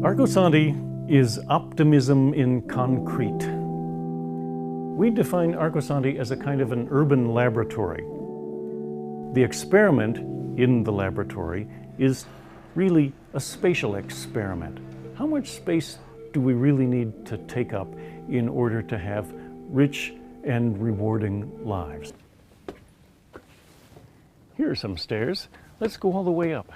ARCOSANTI is optimism in concrete. We define ARCOSANTI as a kind of an urban laboratory. The experiment in the laboratory is really a spatial experiment. How much space do we really need to take up in order to have rich and rewarding lives? Here are some stairs. Let's go all the way up.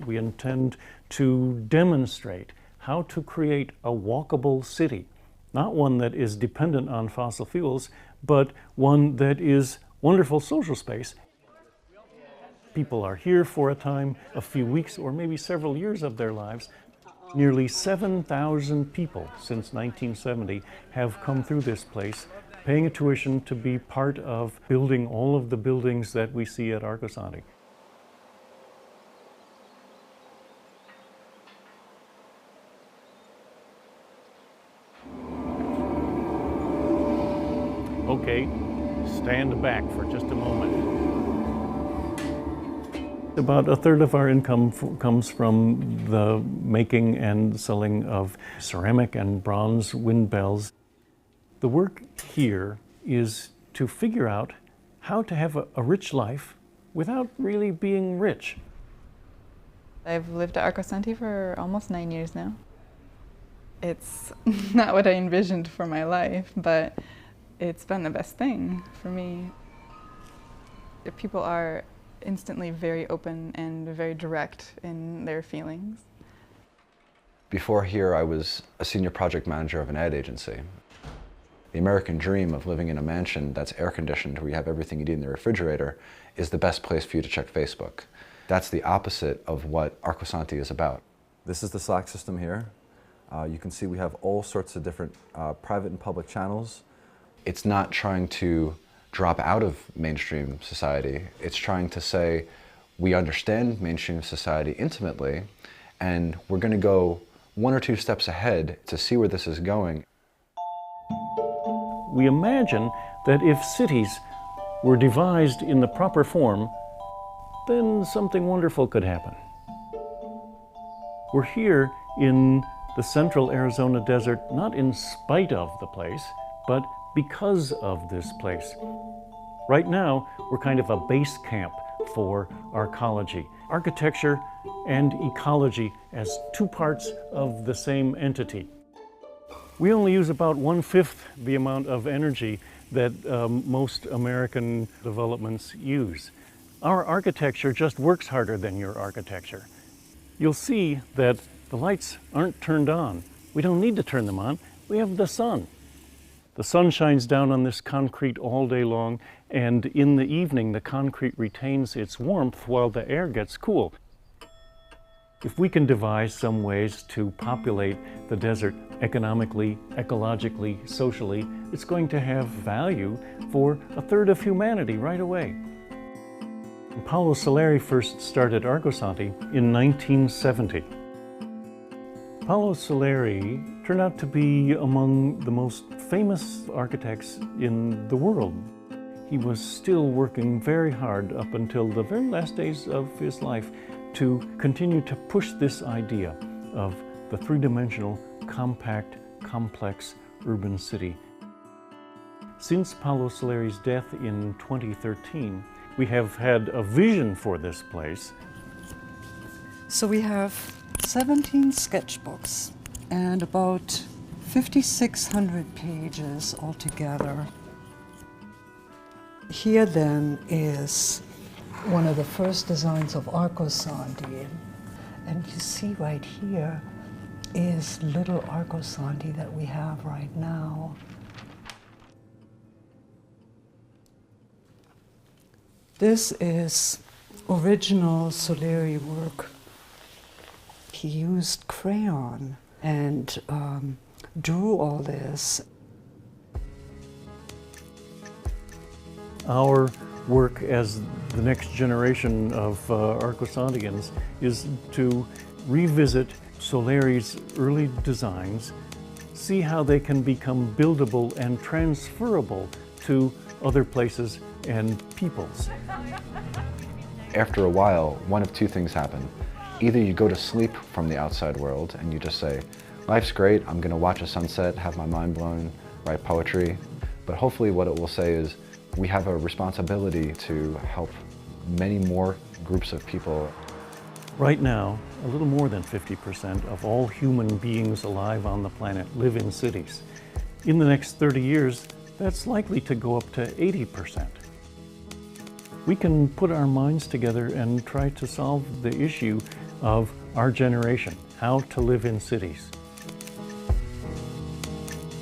We intend to demonstrate how to create a walkable city, not one that is dependent on fossil fuels, but one that is wonderful social space. People are here for a time, a few weeks or maybe several years of their lives. Nearly 7,000 people since 1970 have come through this place, paying a tuition to be part of building all of the buildings that we see at ARCOSANTI. Okay, stand back for just a moment. About a third of our income comes from the making and selling of ceramic and bronze wind bells. The work here is to figure out how to have a rich life without really being rich. I've lived at ARCOSANTI for almost 9 years now. It's not what I envisioned for my life, but it's been the best thing for me. People are instantly very open and very direct in their feelings. Before here, I was a senior project manager of an ad agency. The American dream of living in a mansion that's air-conditioned, where you have everything you need in the refrigerator, is the best place for you to check Facebook. That's the opposite of what ARCOSANTI is about. This is the Slack system here. You can see we have all sorts of different private and public channels. It's not trying to drop out of mainstream society. It's trying to say, we understand mainstream society intimately, and we're going to go one or two steps ahead to see where this is going. We imagine that if cities were devised in the proper form, then something wonderful could happen. We're here in the central Arizona desert, not in spite of the place, but because of this place. Right now, we're kind of a base camp for arcology. Architecture and ecology as two parts of the same entity. We only use about 1/5 the amount of energy that most American developments use. Our architecture just works harder than your architecture. You'll see that the lights aren't turned on. We don't need to turn them on. We have the sun. The sun shines down on this concrete all day long, and in the evening the concrete retains its warmth while the air gets cool. If we can devise some ways to populate the desert economically, ecologically, socially, it's going to have value for a third of humanity right away. Paolo Soleri first started ARCOSANTI in 1970. Paolo Soleri turned out to be among the most famous architects in the world. He was still working very hard up until the very last days of his life to continue to push this idea of the three-dimensional, compact, complex urban city. Since Paolo Soleri's death in 2013, we have had a vision for this place. So we have 17 sketchbooks and about 5,600 pages altogether. Here then is one of the first designs of ARCOSANTI. And you see right here is little ARCOSANTI that we have right now. This is original Soleri work. He used crayon and drew all this. Our work as the next generation of ARCOSANTians is to revisit Soleri's early designs, see how they can become buildable and transferable to other places and peoples. After a while, one of two things happened. Either you go to sleep from the outside world and you just say, life's great, I'm going to watch a sunset, have my mind blown, write poetry. But hopefully what it will say is we have a responsibility to help many more groups of people. Right now, a little more than 50% of all human beings alive on the planet live in cities. In the next 30 years, that's likely to go up to 80%. We can put our minds together and try to solve the issue of our generation, how to live in cities.